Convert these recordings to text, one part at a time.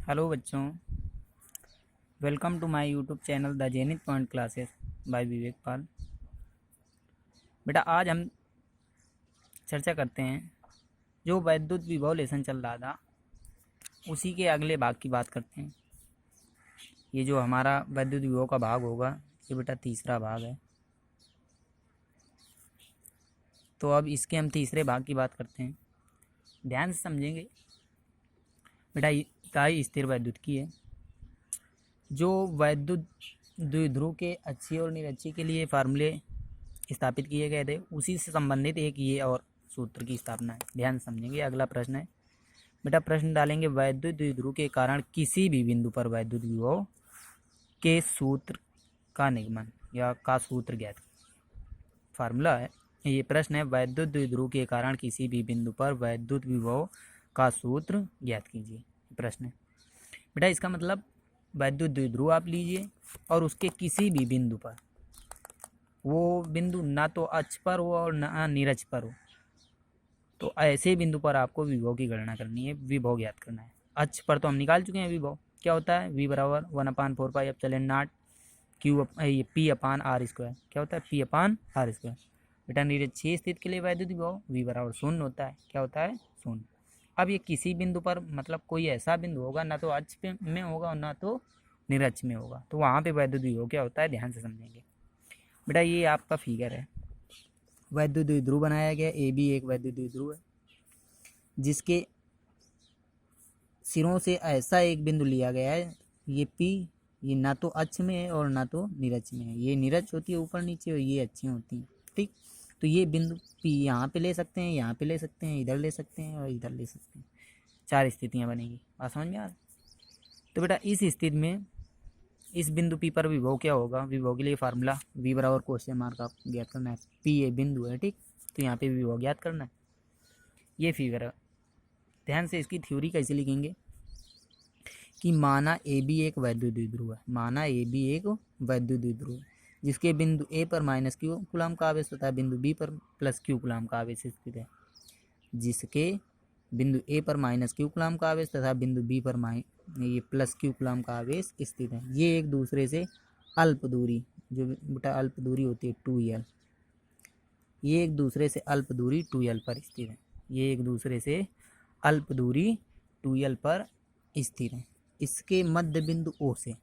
Hello बच्चों, welcome to my YouTube channel the Zenith Point classes by Vivek Pal. बेटा आज हम चर्चा करते हैं जो वैद्युत विभव लेसन चल रहा था उसी के अगले भाग की बात करते हैं। ये जो हमारा वैद्युत विभव का भाग होगा ये बेटा तीसरा भाग है। तो अब इसके हम तीसरे भाग की बात करते हैं, ध्यान से समझेंगे। बेटा इकाई स्थिर वैद्युत की है। जो वैद्युत द्विध्रुव के अक्षीय और निरक्षीय के लिए फार्मूले स्थापित किए गए थे उसी से संबंधित एक ये और सूत्र की स्थापना है। ध्यान समझेंगे। अगला प्रश्न है बेटा, प्रश्न डालेंगे वैद्युत द्विध्रुव के कारण किसी भी बिंदु पर वैद्युत विभव के सूत्र का निगमन या का सूत्र ज्ञात। फार्मूला है ये। प्रश्न है वैद्युत द्विध्रुव के कारण किसी भी बिंदु पर वैद्युत विभव का सूत्र ज्ञात कीजिए। प्रश्न है बेटा, इसका मतलब वैद्युत द्विध्रुव आप लीजिए और उसके किसी भी बिंदु पर, वो बिंदु ना तो अक्ष पर हो और ना निरक्ष पर हो, तो ऐसे बिंदु पर आपको विभव की गणना करनी है, विभव ज्ञात करना है। अक्ष पर तो हम निकाल चुके हैं। विभव क्या होता है? V बराबर 1/4πε0 Q ये P/R²। क्या होता है? P/R²। बेटा निरक्षीय स्थिति के लिए वैद्युत विभव V बराबर 0 होता है। क्या होता है? 0। अब ये किसी बिंदु पर मतलब कोई ऐसा बिंदु होगा ना तो अक्ष में होगा और ना तो निरक्ष में होगा, तो वहाँ पे वैद्युत विभव क्या होता है, ध्यान से समझेंगे। बेटा ये आपका फिगर है, वैद्युत द्विध्रुव बनाया गया। ए बी एक वैद्युत द्विध्रुव है जिसके सिरों से ऐसा एक बिंदु लिया गया है, ये पी, ये ना तो अक्ष में है और ना तो निरक्ष में है। ये निरक्ष होती है ऊपर नीचे और ये अक्षीय होती है। ठीक, तो ये बिंदु पी यहाँ पे ले सकते हैं, यहाँ पे ले सकते हैं, इधर ले सकते हैं और इधर ले सकते हैं। 4 स्थितियाँ बनेगी। बात समझ में आ रही? तो बेटा इस स्थिति में इस बिंदु पी पर विभव क्या होगा? विभव के लिए फार्मूला V बराबर क्वेश्चन मार्क आप ज्ञात करना है। पी ए बिंदु है, ठीक, तो यहाँ पे विभव ज्ञात करना है। ये फिगर है, ध्यान से इसकी थ्योरी कैसे लिखेंगे कि माना ए बी एक वैद्युत द्विध्रुव है। माना ए बी एक वैद्युत द्विध्रुव है जिसके बिंदु ए पर -q कूलम का आवेश तथा बिंदु बी पर +q कूलम का आवेश स्थित है। जिसके बिंदु ए पर -q कूलम का आवेश तथा बिंदु बी पर ये +q कूलम का आवेश स्थित है। ये एक दूसरे से अल्प दूरी, जो बेटा अल्प दूरी होती है 2l, ये एक दूसरे से अल्प दूरी 2l पर स्थित है। ये एक दूसरे से अल्प दूरी 2l पर स्थिर है। इसके मध्य बिंदु O से,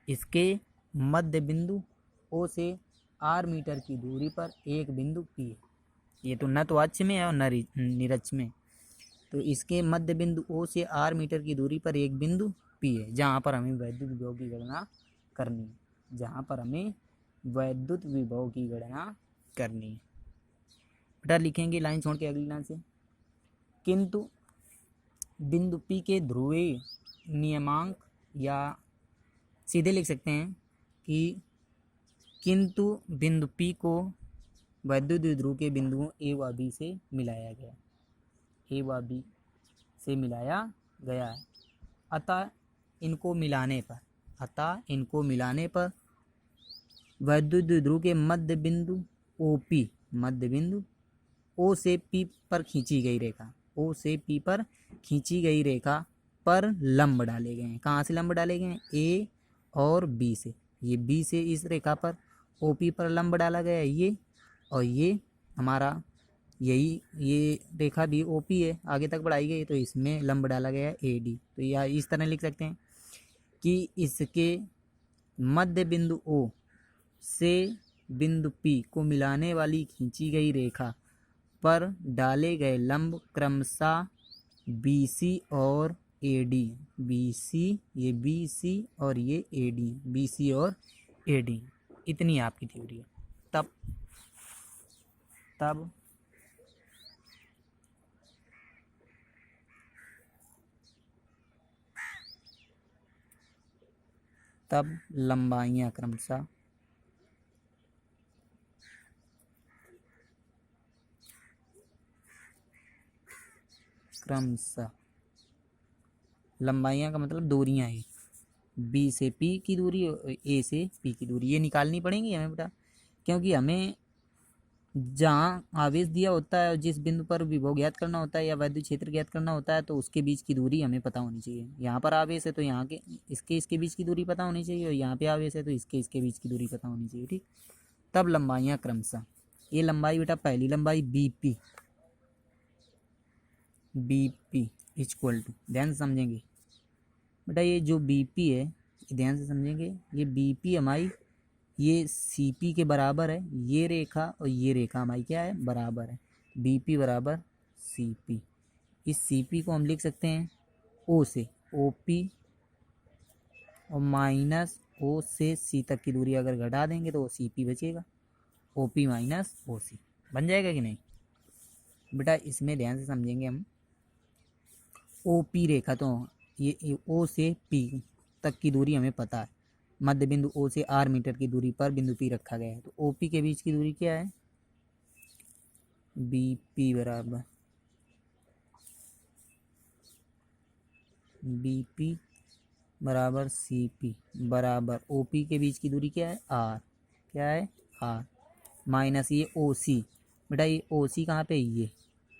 इसके मध्य बिंदु O से r मीटर की दूरी पर एक बिंदु P है। ये तो न तो अक्ष में है और न निरक्ष में, तो इसके मध्य बिंदु O से r मीटर की दूरी पर एक बिंदु P है जहाँ पर हमें वैद्युत विभव की गणना करनी है। जहाँ पर हमें वैद्युत विभव की गणना करनी है। बेटा लिखेंगे लाइन छोड़ के अगली लाइन से, किंतु बिंदु P के ध्रुवीय नियमांक, या सीधे लिख सकते हैं कि किंतु बिंदु P को वैद्युत द्विध्रुव के बिंदुओं A व B से मिलाया गया। A व B से मिलाया गया है। अतः इनको मिलाने पर वैद्युत द्विध्रुव के मध्य बिंदु OP, मध्य बिंदु O से P पर खींची गई रेखा, O से P पर खींची गई रेखा पर लंब डाले गए हैं। कहाँ से लंब डाले गए हैं? A और B से। ये B से इस रेखा पर OP पर लंब डाला गया है ये, और ये हमारा यही ये रेखा भी OP है, आगे तक बढ़ाई गई, तो इसमें लंब डाला गया है AD। तो या इस तरह लिख सकते हैं कि इसके मध्य बिंदु O से बिंदु P को मिलाने वाली खींची गई रेखा पर डाले गए लंब क्रमशः BC और AD। BC, ये BC और ये AD, BC और AD। इतनी आपकी थ्योरी है। तब लंबाइयाँ क्रमशः लंबाइयाँ का मतलब दूरियाँ है। B से P की दूरी और A से P की दूरी ये निकालनी पड़ेंगी हमें बेटा, क्योंकि हमें जहाँ आवेश दिया होता है और जिस बिंदु पर विभव ज्ञात करना होता है या वैद्युत क्षेत्र ज्ञात करना होता है तो उसके बीच की दूरी हमें पता होनी चाहिए। यहाँ पर आवेश है तो यहाँ के इसके बीच की दूरी पता होनी चाहिए, और यहाँ पे आवेश है तो इसके बीच की दूरी पता होनी चाहिए। ठीक, तब लंबाइयाँ क्रमशः, ये लंबाई बेटा पहली लंबाई बीपी, बीपी इक्वल टू, ध्यान से समझेंगे बेटा, ये जो बीपी है ध्यान से समझेंगे, ये बीपी हमारी ये सीपी के बराबर है, ये रेखा और ये रेखा हमारी क्या है, बराबर है, बीपी बराबर सीपी। इस सीपी को हम लिख सकते हैं ओ से ओपी, और माइनस ओ से सी तक की दूरी अगर घटा देंगे तो सीपी बचेगा, ओपी माइनस ओ सी बन जाएगा कि नहीं बेटा। इसमें ध्यान से समझेंगे हम, ओपी रेखा तो ये ओ से पी तक की दूरी हमें पता है, मध्य बिंदु ओ से आर मीटर की दूरी पर बिंदु पी रखा गया है, तो ओपी के बीच की दूरी क्या है, बीपी बराबर बीपी बराबर सीपी बराबर ओपी के बीच की दूरी क्या है, आर, क्या है, आर, माइनस ये ओ सी, बेटा ये ओ सी कहाँ पे, ये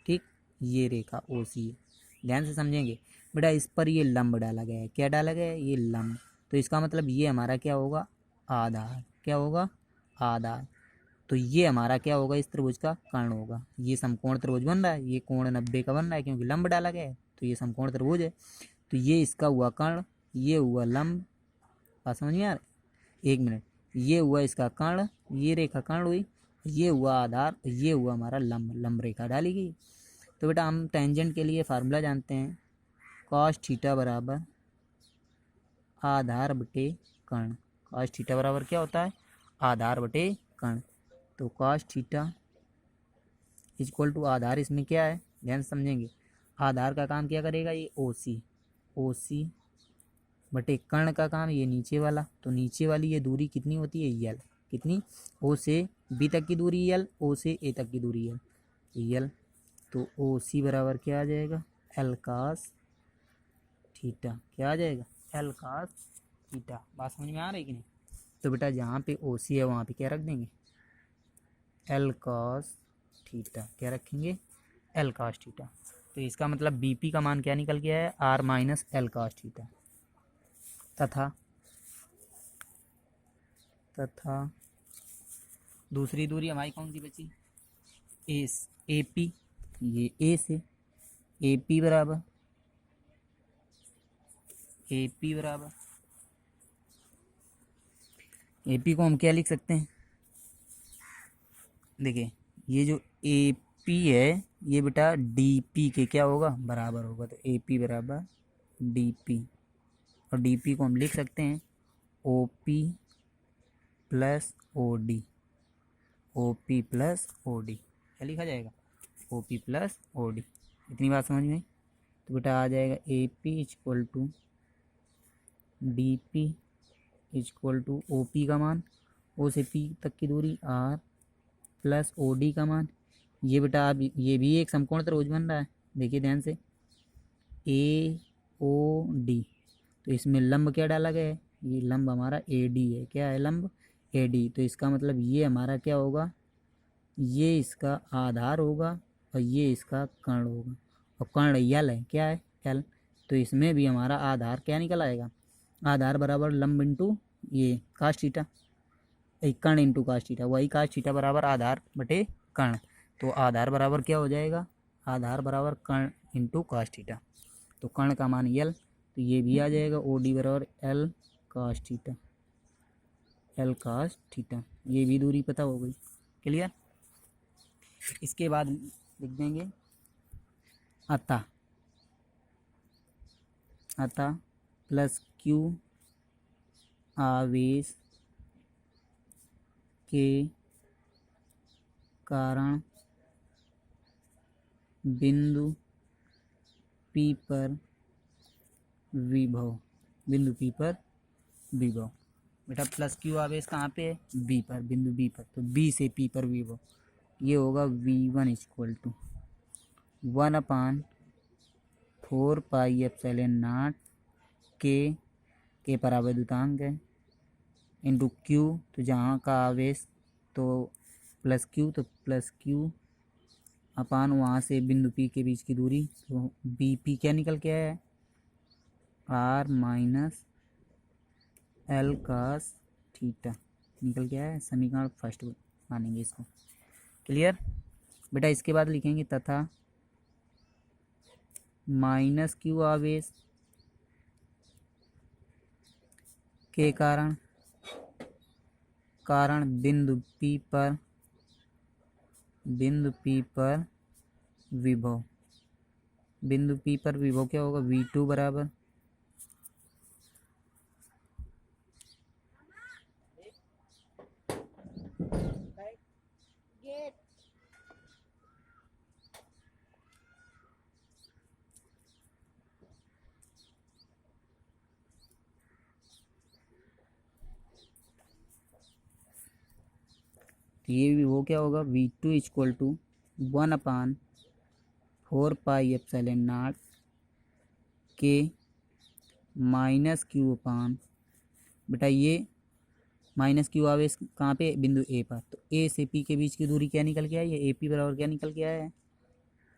ठीक, ये रेखा ओ सी है, ध्यान से समझेंगे बेटा। इस पर ये लंब डाला गया है, क्या डाला गया है, ये लंब, तो इसका मतलब ये हमारा क्या होगा, आधार, क्या होगा, आधार। तो ये हमारा क्या होगा, इस त्रिभुज का कर्ण होगा। ये समकोण त्रिभुज बन रहा है, ये कोण 90 का बन रहा है क्योंकि लंब डाला गया है, तो ये समकोण त्रिभुज है। तो ये इसका हुआ कर्ण, ये हुआ लंब, बात समझ में आ रहा है, एक मिनट, ये हुआ इसका कर्ण, ये रेखा कर्ण हुई, ये हुआ आधार, ये हुआ हमारा लंब, लंब रेखा डाली गई। तो बेटा हम टेंजेंट के लिए फार्मूला जानते हैं, कॉस थीटा बराबर आधार बटे कर्ण। कॉस थीटा बराबर क्या होता है, आधार बटे कर्ण। तो कॉस थीटा इक्वल टू आधार, इसमें क्या है ध्यान से समझेंगे, आधार का काम क्या करेगा, ये ओ सी बटे कर्ण का काम ये नीचे वाला, तो नीचे वाली ये दूरी कितनी होती है, यल, कितनी, ओ से बी तक की दूरी यल, ओ से ए तक की दूरी यल, तो ओ सी बराबर क्या आ जाएगा, एल कास थीटा, क्या आ जाएगा, एल कास थीटा। बात समझ में आ रही कि नहीं। तो बेटा जहाँ पे ओ सी है वहाँ पे क्या रख देंगे, एल कास थीटा, क्या रखेंगे, एल कास थीटा। तो इसका मतलब बीपी का मान क्या निकल गया है, R minus L cos theta, तथा दूसरी दूरी हमारी कौन सी बची, ए पी, ये ए से ए पी बराबर ए पी को हम क्या लिख सकते हैं, देखिए ये जो ए पी है ये बेटा डी पी के क्या होगा, बराबर होगा, तो ए पी बराबर डी पी, और डी पी को हम लिख सकते हैं O P plus O D, O P plus O D, क्या लिखा जाएगा, O P plus O D. इतनी बात समझ में। तो बेटा आ जाएगा A P equal to D P equal to O P का मान, ओ से पी तक की दूरी आर, प्लस ओ डी का मान, ये बेटा अब ये भी एक समकोण त्रिभुज बन रहा है, देखिए ध्यान से, ए ओ डी, तो इसमें लंब क्या डाला गया है, ये लंब हमारा ए डी है, क्या है लंब, ए डी। तो इसका मतलब ये हमारा क्या होगा, ये इसका आधार होगा और ये इसका कर्ण होगा, और कर्ण यल है, क्या है, एल। तो इसमें भी हमारा आधार क्या निकल आएगा, आधार बराबर लंब इंटू ये कास थीटा, कर्ण इंटू कास थीटा, वही कास थीटा बराबर आधार बटे कर्ण। तो आधार बराबर क्या हो जाएगा, आधार बराबर कर्ण इंटू कास थीटा, तो कर्ण का मान यल, तो ये भी आ जाएगा ओ डी बराबर L cos theta, L cos theta, ये भी दूरी पता हो गई, क्लियर। इसके बाद लिख देंगे अतः प्लस क्यू आवेश के कारण बिंदु पी पर विभव, बिंदु पी पर विभव, बेटा प्लस क्यू आवेश कहाँ पे है, बी पर, बिंदु बी पर, तो बी से पी पर विभव, ये होगा V1 इक्वल टू 1/4πε0 के परावैद्युतांक है इंटू क्यू, तो जहाँ का आवेश तो प्लस क्यू, तो प्लस क्यू अपान वहाँ से बिंदु पी के बीच की दूरी, तो बी पी क्या निकल के आया है, R minus L cos theta निकल के आया है। समीकरण फर्स्ट मानेंगे इसको। क्लियर बेटा। इसके बाद लिखेंगे तथा माइनस क्यू आवेश के कारण बिंदु पी पर विभव, बिंदु पी पर विभव क्या होगा, V2 बराबर तो ये भी वो क्या होगा, V2 इक्वल टू 1/4πε0 के माइनस क्यू अपान, बेटा ये माइनस क्यू आवेश कहाँ पे, बिंदु ए पर, तो ए से पी के बीच की दूरी क्या निकल के आई है, ए पी बराबर क्या निकल के आया है,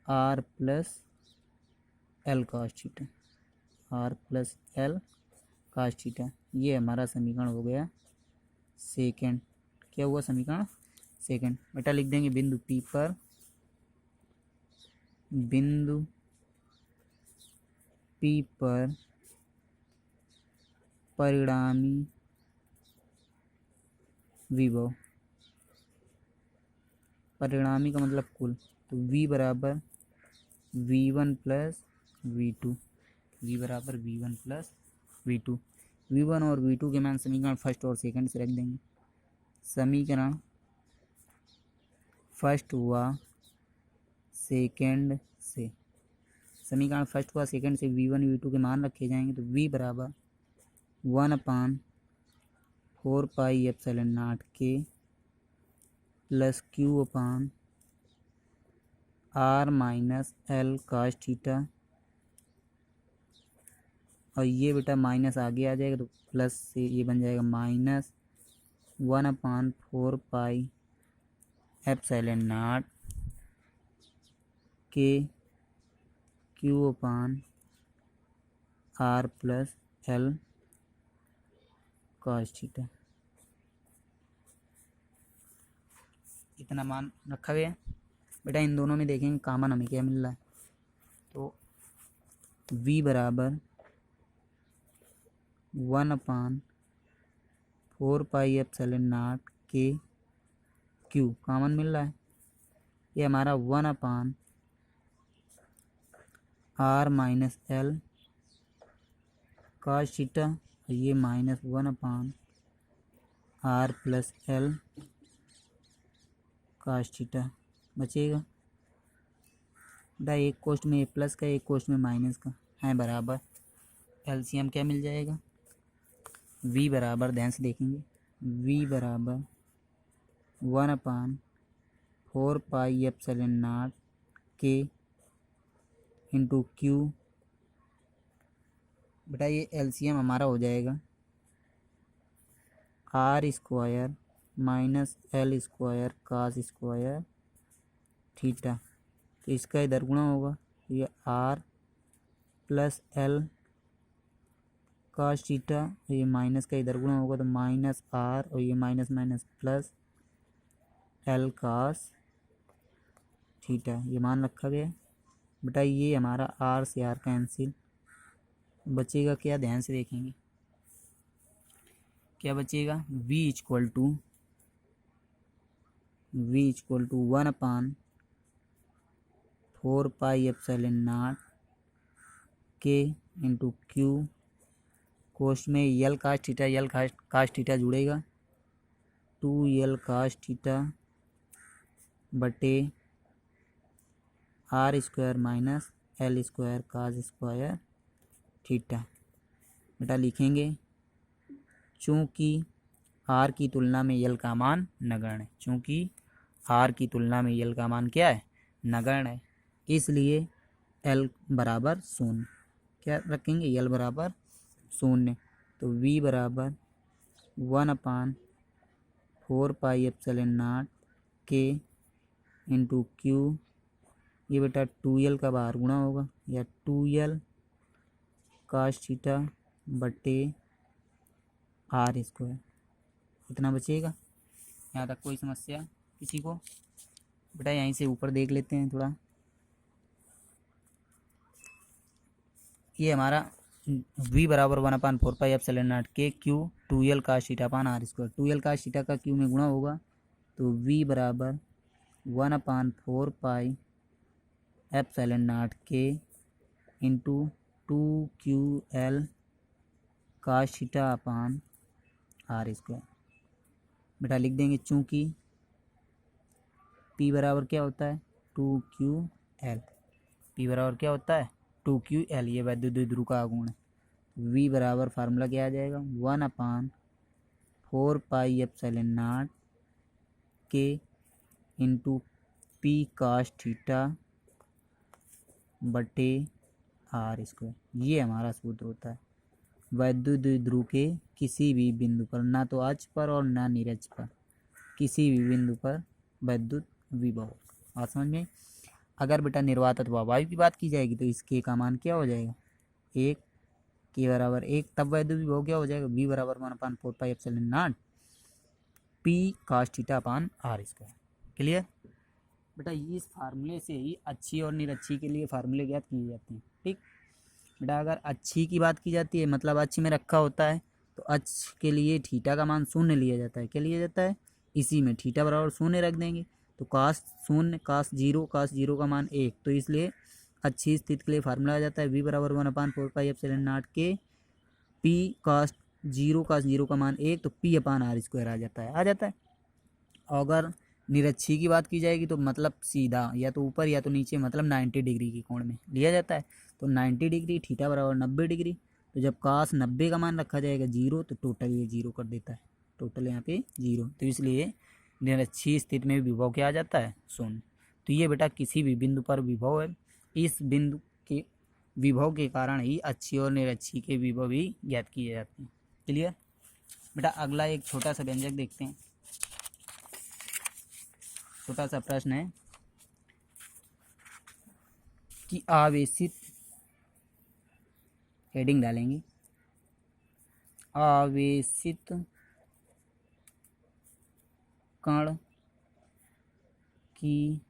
R plus L cos theta, R plus L cos theta. ये हमारा समीकरण हो गया सेकंड। क्या हुआ समीकरण सेकंड। बेटा लिख देंगे बिंदु पी पर परिणामी विभव, परिणामी का मतलब कुल, तो V बराबर V1 प्लस V2, V बराबर V1 प्लस V2। V1 और V2 के मान समीकरण फर्स्ट और सेकंड से रख देंगे। समीकरण फर्स्ट हुआ सेकंड से, समीकरण फर्स्ट हुआ सेकंड से V1 V2 के मान रखे जाएंगे, तो V बराबर 1/4πε0 के plus Q upon R minus L cos theta, और ये बेटा माइनस आगे आ जाएगा तो प्लस से ये बन जाएगा माइनस 1/4πε0 के Q upon R plus L cos theta. इतना मान रखा गया। बेटा इन दोनों में देखेंगे कॉमन हमें क्या मिल रहा है, तो V बराबर 1/4πε0 के क्यू कॉमन मिल रहा है, ये हमारा 1/r minus L cos theta, ये minus 1/r plus L cos theta बचेगा। बेटा एक कोष्ट में ए प्लस का, एक कोष्ट में माइनस का है बराबर, एलसीएम क्या मिल जाएगा, V बराबर, ध्यान से देखेंगे, V बराबर 1/4πε0 के इंटू क्यू। बेटा ये एलसीएम हमारा हो जाएगा R square minus L square cos square theta, तो इसका इधर गुणा होगा, तो ये R plus L cos theta, ये माइनस का इधर गुणा होगा तो माइनस आर, और ये minus minus plus L cos theta, ये मान रखा गया। बेटा ये हमारा आर से आर कैंसिल, बचेगा क्या, ध्यान से देखेंगे क्या बचेगा, V इक्वल टू 1/4πε0 के इंटू क्यू, कोष्ट में यल कास थीटा, यल कास थीटा जुड़ेगा, 2L कास थीटा बटे R square minus L square cos square theta. बेटा लिखेंगे चूँकि आर की तुलना में यल का मान नगण्य है, चूँकि आर की तुलना में यल का मान क्या है, नगण्य है, इसलिए एल बराबर 0, क्या रखेंगे, यल बराबर 0, तो V बराबर 1/4πε0 के इंटू क्यू, ये बेटा 2l का बाहर गुणा होगा या 2l cos थीटा बटे r स्क्वायर, इतना बचेगा। यहाँ तक कोई समस्या किसी को? बेटा यहीं से ऊपर देख लेते हैं थोड़ा। ये हमारा v बराबर 1/4πε0 के Q 2l cos theta upon r square, 2l cos theta का क्यू में गुणा होगा तो v बराबर 1/4πε0 के into 2ql cos theta upon r square. बेटा लिख देंगे चूँकि p बराबर क्या होता है 2ql, p बराबर क्या होता है 2ql, ये वैद्युत द्विध्रुव का आघूर्ण है। v बराबर फार्मूला क्या आ जाएगा 1/4πε0 के इंटू p cos थीटा बटे r स्क्वायर, ये हमारा सूत्र होता है वैद्युत द्विध्रुव के किसी भी बिंदु पर, ना तो अक्ष पर और ना निरक्ष पर, किसी भी बिंदु पर वैद्युत विभव। और समझ में? अगर बेटा निर्वात अथवा वायु की बात की जाएगी तो इसके का मान क्या हो जाएगा 1, के बराबर 1, तब वैद्युत विभव क्या हो जाएगा v बराबर 1/4πε0 p cos theta upon r square. Clear? बेटा इस फार्मूले से ही अच्छी और निरक्षी के लिए फार्मूले ज्ञात किए जाते हैं। ठीक बेटा, अगर अच्छी की बात की जाती है मतलब अक्ष में रखा होता है तो अक्ष के लिए थीटा का मान 0 लिया जाता है। क्या लिया जाता है? इसी में थीटा बराबर 0 रख देंगे तो cos 0 cos 0 का मान 1, तो इसलिए अच्छी स्थिति के लिए फार्मूला आ जाता है v बराबर 1/4πε0 के p cos 0 का मान 1, तो p अपान r स्क्वायर आ जाता है। अगर निरक्षी की बात की जाएगी तो मतलब सीधा या तो ऊपर या तो नीचे, मतलब 90 डिग्री के कोण में लिया जाता है। तो 90 डिग्री थीटा बराबर 90 डिग्री, तो जब cos 90 का मान रखा जाएगा 0 तो टोटल ये 0 कर देता है, टोटल यहाँ पे 0, तो इसलिए निरक्षी स्थिति में विभव क्या आ जाता है 0। तो ये बेटा किसी भी बिंदु पर विभव है, इस बिंदु के विभव के कारण ही अच्छी और निरक्षी के विभव भी ज्ञात किए जाते हैं। क्लियर? बेटा अगला एक छोटा सा व्यंजक देखते हैं। छोटा सा प्रश्न है कि आवेशित, हेडिंग डालेंगे, आवेशित कण की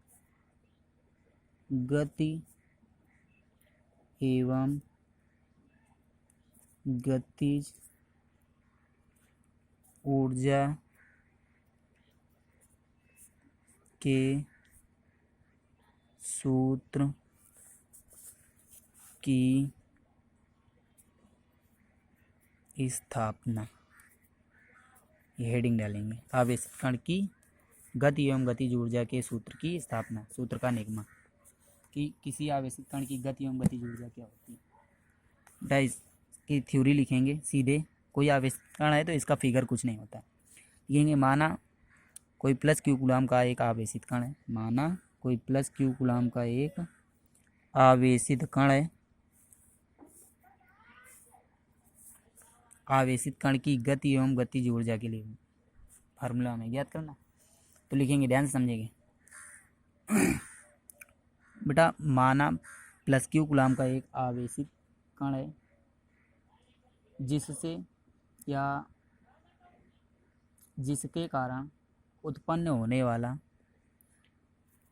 गति एवं गतिज ऊर्जा के सूत्र की स्थापना, ये हेडिंग डालेंगे। आवेशित कण की गति एवं गतिज ऊर्जा के सूत्र की स्थापना, सूत्र का निगमन कि किसी आवेशित कण की गति एवं गतिज ऊर्जा क्या होती है। बेटा इसकी थ्योरी लिखेंगे सीधे। कोई आवेशित कण है तो इसका फिगर कुछ नहीं होता। लिखेंगे माना कोई प्लस q कूलम का एक आवेशित कण है, माना कोई प्लस q कूलम का एक आवेशित कण है, आवेशित कण की गति एवं गतिज ऊर्जा के लिए फार्मूला हमें ज्ञात करना। तो लिखेंगे, ध्यान से समझेंगे बेटा। माना प्लस q कूलम का एक आवेशित कण है जिससे या जिसके कारण उत्पन्न होने वाला,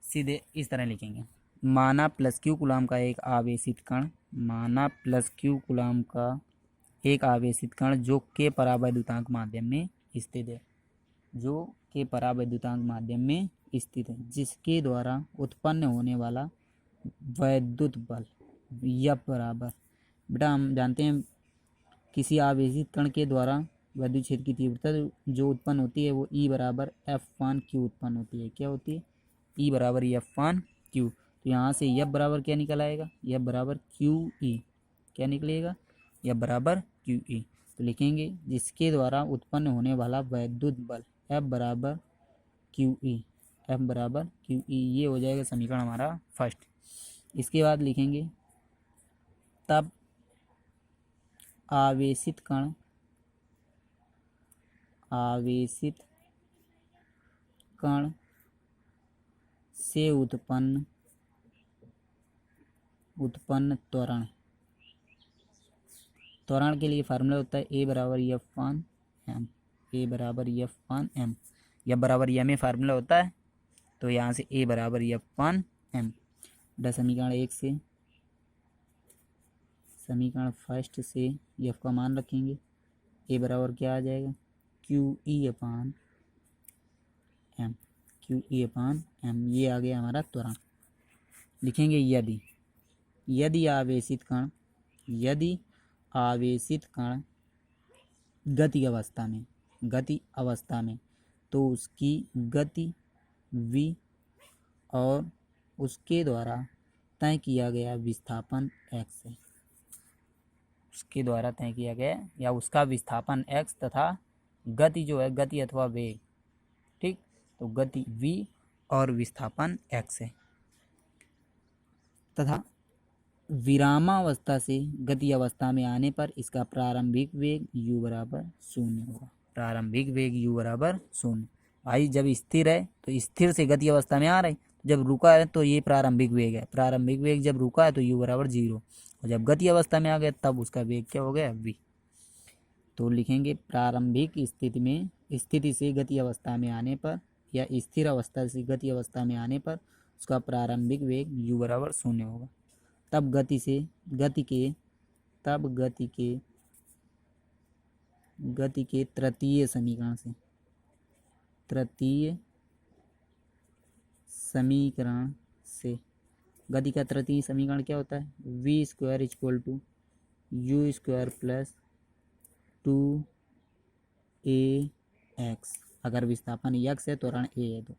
सीधे इस तरह लिखेंगे, माना प्लस q कूलम का एक आवेशित कण, माना प्लस q कूलम का एक आवेशित कण जो के परावैद्युतांक माध्यम में स्थित है, जो के परावैद्युतांक माध्यम में स्थित है, जिसके द्वारा उत्पन्न होने वाला वैद्युत बल F बराबर, बेटा हम जानते हैं किसी आवेशित कण के द्वारा वैद्युत क्षेत्र की तीव्रता जो उत्पन्न होती है वो E बराबर F/q उत्पन्न होती है। क्या होती है? E बराबर F/q। तो यहाँ से F बराबर क्या निकल आएगा? F बराबर QE। क्या निकलेगा? F बराबर QE। तो लिखेंगे जिसके द्वारा उत्पन्न होने वाला वैद्युत बल F बराबर QE, F बराबर QE, ये हो जाएगा समीकरण हमारा फर्स्ट। इसके बाद लिखेंगे तब आवेशित कण से उत्पन्न त्वरण। त्वरण के लिए फार्मूला होता है ए बराबर एफ वन एम। ए बराबर एफ वन एम, या बराबर एम ए फार्मूला होता है, तो यहाँ से ए बराबर एफ वन एम। समीकरण 1 से, समीकरण फर्स्ट से एफ का मान रखेंगे। ए बराबर क्या आ जाएगा, Q E upon M. Q E upon M, ये आ गया हमारा त्वरण। लिखेंगे यदि आवेशित कण गति अवस्था में तो उसकी गति v और उसके द्वारा तय किया गया विस्थापन x है। उसके द्वारा तय किया गया या उसका विस्थापन x तथा गति जो है, गति अथवा वेग, ठीक, तो गति v और विस्थापन x है, तथा विरामावस्था से गति अवस्था में आने पर इसका प्रारंभिक वेग u बराबर 0 होगा। प्रारंभिक वेग u बराबर 0। भाई जब स्थिर है तो स्थिर से गति अवस्था में आ रही, जब रुका है तो ये प्रारंभिक वेग है। प्रारंभिक वेग जब रुका है तो u बराबर 0, और जब गति अवस्था में आ गया तब उसका वेग क्या हो गया, v। तो लिखेंगे प्रारंभिक स्थिति से गति अवस्था में आने पर, या स्थिर अवस्था से गति अवस्था में आने पर उसका प्रारंभिक वेग u बराबर 0 होगा। तब गति के तृतीय समीकरण से गति का तृतीय समीकरण क्या होता है, v square equal to U square plus 2ax। अगर विस्थापन x है तो त्वरण a है। तो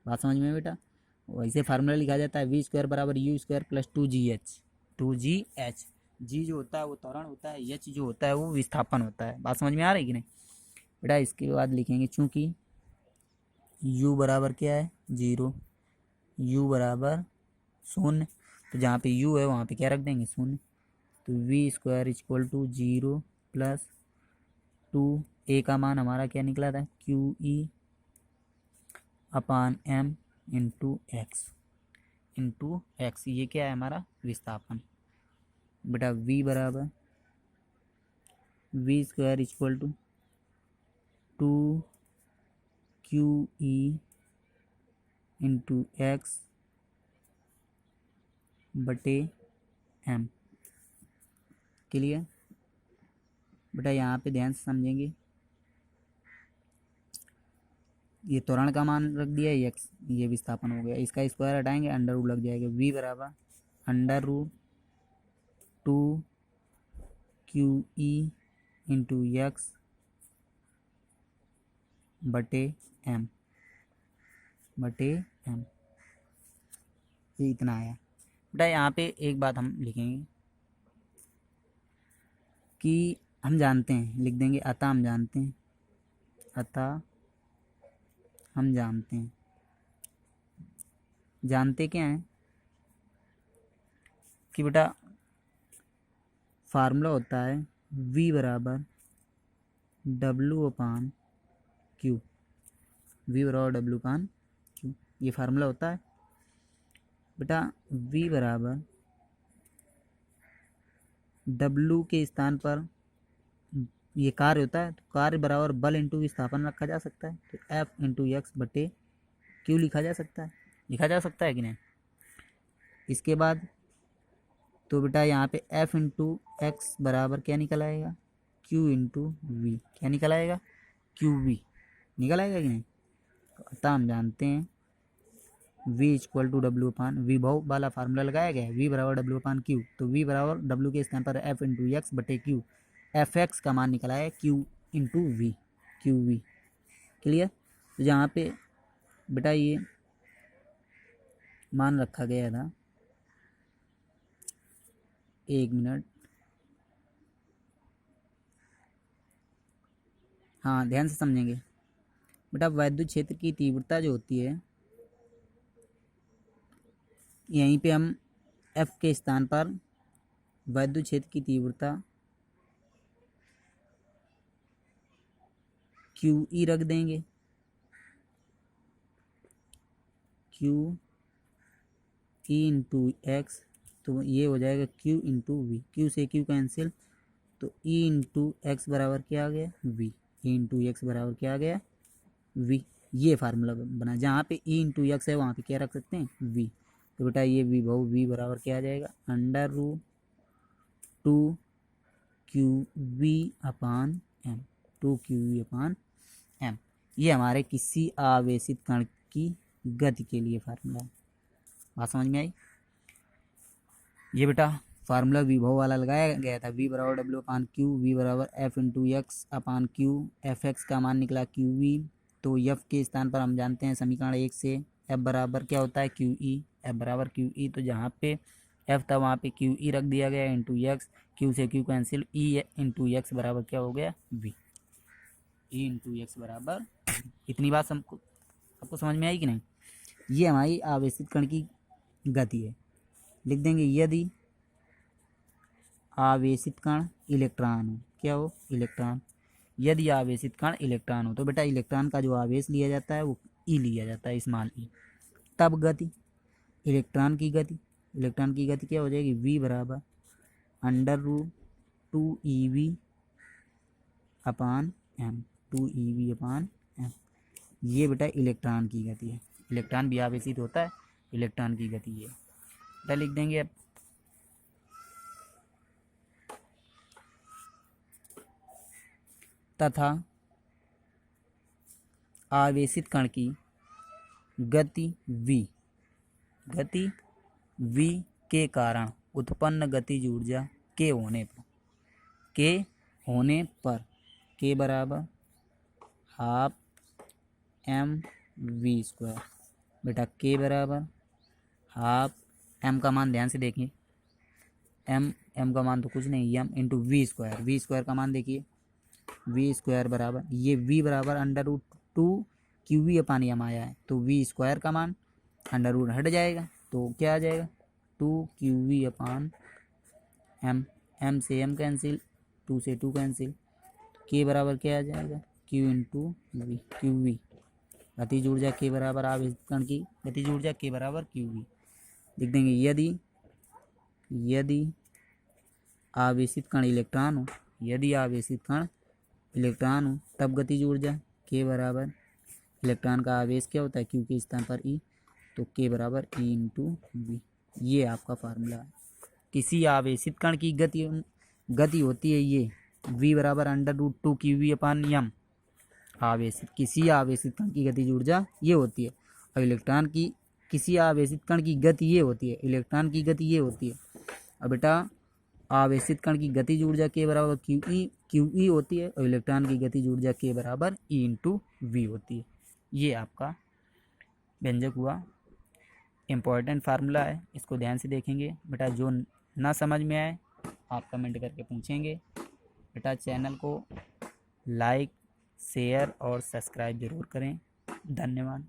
बात समझ में बेटा, वैसे फार्मूला लिखा जाता है v स्क्वायर बराबर you square plus 2gh। g जो होता है वो त्वरण होता है, h जो होता है वो विस्थापन होता है। बात समझ में आ रही कि नहीं बेटा। इसके बाद लिखेंगे चूंकि u बराबर क्या है, 0, u बराबर 0, तो जहाँ पे u है वहाँ पे क्या रख देंगे, 0। तो v square equal to 0 plus 2, a का मान हमारा क्या निकला था, Q E upon M into X. ये क्या है हमारा विस्थापन। बेटा v बराबर v square equal to 2QE into X बटे एम। क्लियर बेटा, यहाँ पे ध्यान से समझेंगे। ये त्वरण का मान रख दिया है x, ये विस्थापन हो गया। इसका स्क्वायर हटाएंगे, अंडर रूट लग जाएगा। v बराबर under root 2QE into X बटे एम। ये इतना आया बेटा। यहाँ पे एक बात हम लिखेंगे कि हम जानते हैं, लिख देंगे अतः हम जानते हैं। जानते क्या हैं कि बेटा फार्मूला होता है v बराबर W अपान Q। v बराबर W अपान Q, ये फार्मूला होता है बेटा। v बराबर W के स्थान पर ये कार्य होता है, तो कार्य बराबर बल इंटू विस्थापन रखा जा सकता है। तो F इंटू एक्स बटे Q लिखा जा सकता है कि नहीं। इसके बाद तो बेटा यहाँ पे F इंटू एक्स बराबर क्या निकल आएगा, Q इंटू वी। क्या निकल आएगा, QV निकल आएगा कि नहीं। तो अतः हम जानते हैं v equal to W upon V भाव वाला फार्मूला लगाया गया है, v बराबर डब्ल्यू अपान क्यू। तो v बराबर w के स्थान पर f इंटू एक्स बटे क्यू। एफ एक्स का मान निकला है q into V, Q V. Clear. तो जहाँ पे बेटा ये मान रखा गया था, 1 मिनट, हाँ ध्यान से समझेंगे बेटा। वैद्युत क्षेत्र की तीव्रता जो होती है, यहीं पे हम F के स्थान पर वैद्युत क्षेत्र की तीव्रता QE रख देंगे। QE ई इंटू एक्स, तो ये हो जाएगा क्यू इंटू वी, क्यू से क्यू कैंसिल, तो ई इंटू एक्स बराबर क्या आ गया वी, ई इंटू एक्स बराबर क्या आ गया वी। ये फार्मूला बना, जहाँ पे ई इंटू एक्स है वहाँ पे क्या रख सकते हैं वी। तो बेटा ये वी बहु वी बराबर क्या आ जाएगा under root 2 Q V upon M, 2 Q V upon M. ये हमारे किसी आवेशित कण की गति के लिए फार्मूला है। बात समझ में आई? ये बेटा फार्मूला विभव वाला लगाया गया था, वी बराबर डब्ल्यू अपान क्यू, वी बराबर एफ इंटू एक्स अपान क्यू, एफ एक्स का मान निकला क्यू वी। तो एफ के स्थान पर हम जानते हैं समीकरण 1 से एफ बराबर क्या होता है क्यू ई, एफ बराबर क्यू ई, तो जहाँ पे एफ था वहाँ पे क्यू ई रख दिया गया इंटू एक्स, क्यू से Q cancel, E into x बराबर क्या हो गया वी, ई इंटू एक्स बराबर। इतनी बात आपको समझ में आई कि नहीं? ये हमारी आवेशित कण की गति है। लिख देंगे यदि आवेशित कण इलेक्ट्रॉन हो, क्या हो इलेक्ट्रॉन, यदि आवेशित कण इलेक्ट्रॉन हो, तो बेटा इलेक्ट्रॉन का जो आवेश लिया जाता है वो ई लिया जाता है, स्मॉल ई। तब गति इलेक्ट्रॉन की गति क्या हो जाएगी वी बराबर under root 2 E V upon M, 2 E V upon M. ये बेटा इलेक्ट्रॉन की गति है, इलेक्ट्रॉन भी आवेशित होता है, इलेक्ट्रॉन की गति है। बेटा लिख देंगे अब तथा आवेशित कण की गति v के कारण उत्पन्न गतिज ऊर्जा के होने पर के बराबर हाफ एम वी स्क्वायर। बेटा के बराबर हाफ, एम का मान ध्यान से देखिए, एम का मान तो कुछ नहीं, एम इंटू वी स्क्वायर का मान देखिए, वी स्क्वायर बराबर ये वी बराबर under root 2 Q V upon M आया है, तो वी स्क्वायर का मान अंडर रूट हट जाएगा, तो क्या आ जाएगा 2 Q V upon M, M से एम कैंसिल, 2 से 2 कैंसिल, के बराबर क्या आ जाएगा Q into V, Q V गतिज ऊर्जा के बराबर आवेशित कण की गतिज ऊर्जा के बराबर क्यू वी। लिख देंगे यदि आवेशित कण इलेक्ट्रॉन हो, तब गतिज ऊर्जा के बराबर इलेक्ट्रॉन का आवेश क्या होता है क्यू के स्थान पर ई, तो के बराबर ई इंटू वी। ये आपका फार्मूला है। किसी आवेशित कण की गति होती है ये वी बराबर under root 2 Q V upon M, किसी आवेशित कण की गतिज ऊर्जा ये होती है, और इलेक्ट्रॉन की किसी आवेशित कण की गति ये होती है, इलेक्ट्रॉन की गति ये होती है। और बेटा आवेशित कण की गतिज ऊर्जा के बराबर क्यू ई होती है, और इलेक्ट्रॉन की गतिज ऊर्जा के बराबर ई इंटू वी होती है। ये आपका व्यंजक हुआ, इम्पॉर्टेंट फार्मूला है, इसको ध्यान से देखेंगे। बेटा जो ना समझ में आए आप कमेंट करके पूछेंगे। बेटा चैनल को लाइक शेयर और सब्सक्राइब ज़रूर करें। धन्यवाद।